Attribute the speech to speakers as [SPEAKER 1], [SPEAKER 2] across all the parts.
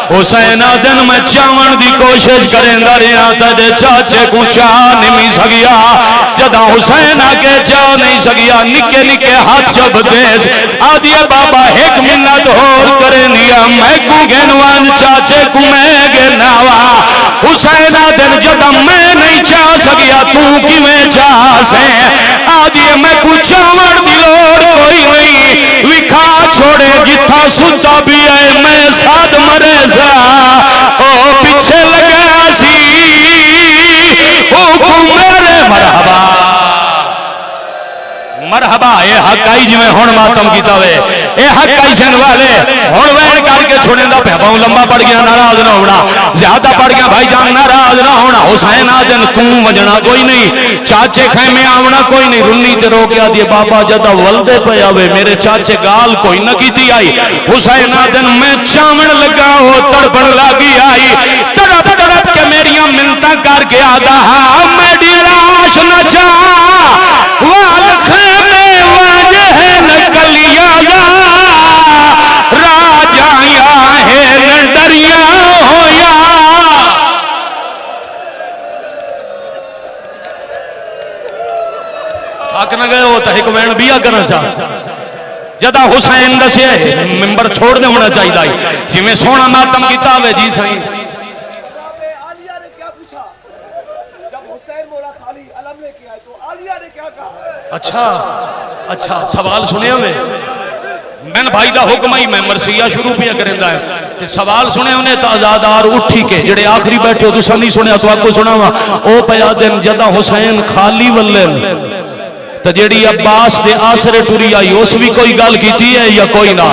[SPEAKER 1] हुसैन आदन मैं चावन की कोशिश करेंदा रहा तेरे चाचे को चाह नहीं सकिया जदा हुसैन आके चाह नहीं सकिया निके निके हाथ जब देस आदिया बाबा एक मिन्नत होर करे दिया मैं को गेनवान चाचे को मैं गेनावा हुसैन आदन जदा मैं नहीं चाह सकिया तू किवें चाह से आदिया मैं को चावन दी लोड़ कोई नहीं विखा छोड़े जिथा सुता भी है मैं साध मरे सा ओ पीछे लगा सी ओ मेरे मरहबा मरहबा ए हकाई जिवें हुण मातम कीता वे ए हकाई सन वाले हुण वैन करके छोड़ेंदा पे बहु लंबा पड़ गया नाराज ना होना ज्यादा पड़ गया भाईजान नाराज ना होना हुसैन आदन तू वजना कोई नहीं चाचे खेमे आवना कोई नहीं रुन्नी ते रो गया दिए बाबा जदा वलदे पे आवे मेरे चाचे गाल कोई न कीती आई हुसैन आदन मैं चावण लगा हो तड़पण लागी आई तड़प तड़प के मेरियां मिन्नतां करके आदा हां मेरी लाश न जा वाल खेमे वाजे है नकलिया राजाया है न डरिया होया थक न गए हो तो एक वैन बिया करना चाह जदा हुसैन दसिया मिंबर छोड़ने होना चाहिए जिमें सोना मातम किता हुए जी सही अच्छा अच्छा सवाल सुने मैंने भाई का हुक्म ही मैं मरसिया शुरू पिया करेंदा है ते सवाल सुने उन्हें ताजादार उठी के जेड़े आखिरी बैठे हो तुसा नहीं सुनिया तो आपको सुनावा ओ पया दिन जदा हुसैन खाली वल्ले तो जेड़ी अब्बास दे आसरे टुरी आई उस भी कोई गल कीती है या कोई ना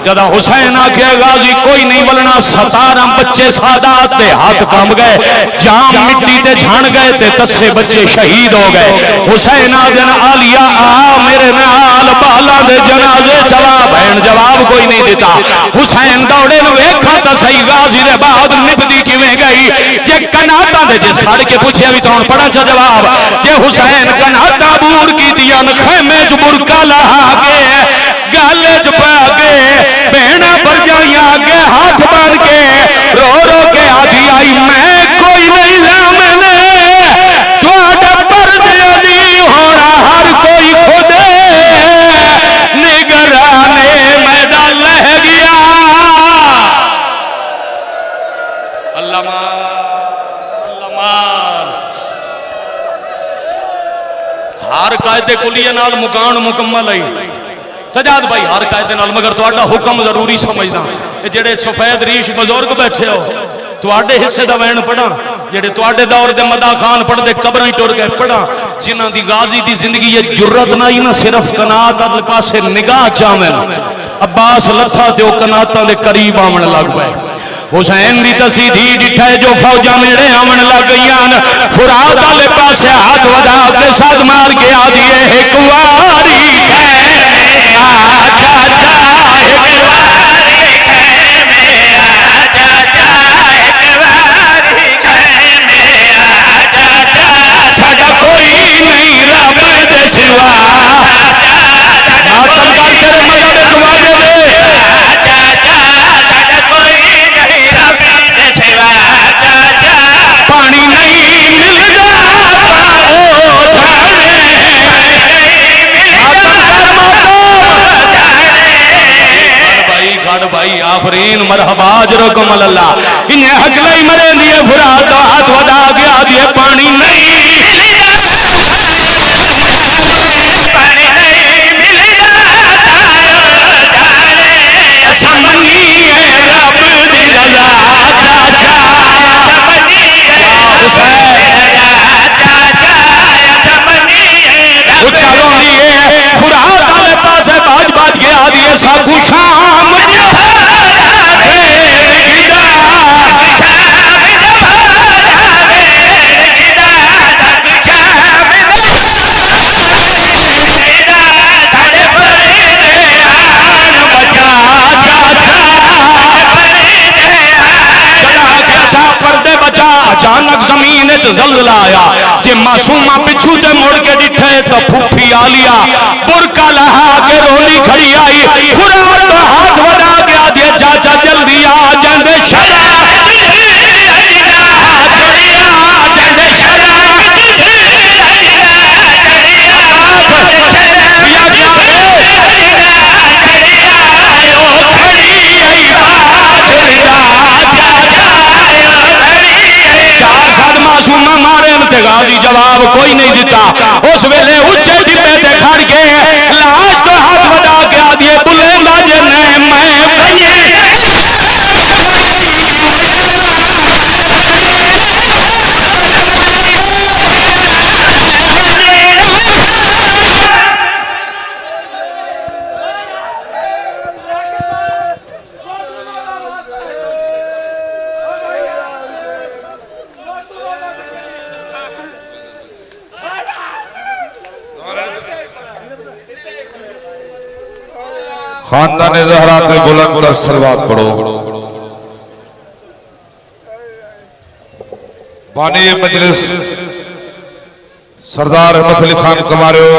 [SPEAKER 1] जदा हुसैन आखे गाजी कोई नहीं बोलना 17 बच्चे सादात दे हाथ कम गए जाम मिट्टी ते झण गए ते तस्से बच्चे शहीद हो गए हुसैन आदन आलिया आ मेरे नाल बाला दे जनाजे चला बहन जवाब कोई नहीं देता हुसैन दौड़े नु वेखा ता सही गाजी दे बाद निभदी किवें गई जे कनाता दे जिस खड़ के पूछया भी तौन पड़ा चा जवाब जे हुसैन कनाता बूर की दिया खेमे च बुरका लहा के गाले च पा के बहना भरजाइयां आगे हाथ बांध के रो रो के आधी आई मैं कोई नहीं ला मैंने तुहाडे पर्दे दी होना हर कोई खुद निगराने मैदा लह गया अल्लाह हर कायदे कुलिये नाल मुकान मुकम्मल है सजाद भाई हर कायदे नाल मगर तुहाडा हुक्म जरूरी समझना जेड़े सफेद रीश बुजुर्ग बैठे हो तुहाडे हिस्से दा वैन पढ़ा जेड़े तुहाडे दौर दे मदा खान पढ़दे कब्रां टुर गए पढ़ा जिन्हां दी गाजी दी जिंदगी ये जुर्रत ना ही ना सिर्फ कनात वाले पासे निगाह चावें अब्बास लथा ते ओ कनातां दे करीब आवन लग पए हुसैन दी तसीदी डिठे जो फौजा मेरे आवन लग गईयां फुरात वाले पासे हाथ वधा के सद मार के आ दिए एक वारी पानी नहीं मिलता भाई आफरीन मरहबाज रकम अल्लाह इन्हें हकलाई मरे दिए फुरात हाथ वधा गया दिए पानी नहीं साधु शाम अचानक जमीन ज़लज़ला आया जे मासूमा पिछू ते मुड़ के डिठे तो फूफी आलिया बुरका लहा के रोली खड़ी आई फुरात हाथ वड़ा के आदि चाचा जल्दी आ जांदे जवाब कोई नहीं दिता। उस वेले उच्चे टिब्बे ते खड़ के लाश को हाथ बढ़ा के आदिए बुलेंदा जे नहीं मैं बने
[SPEAKER 2] खानदान ज़हरात बुलंद तर सलवात पढ़ो। बानी मजलिस सरदार अहमद अली खान कमारियो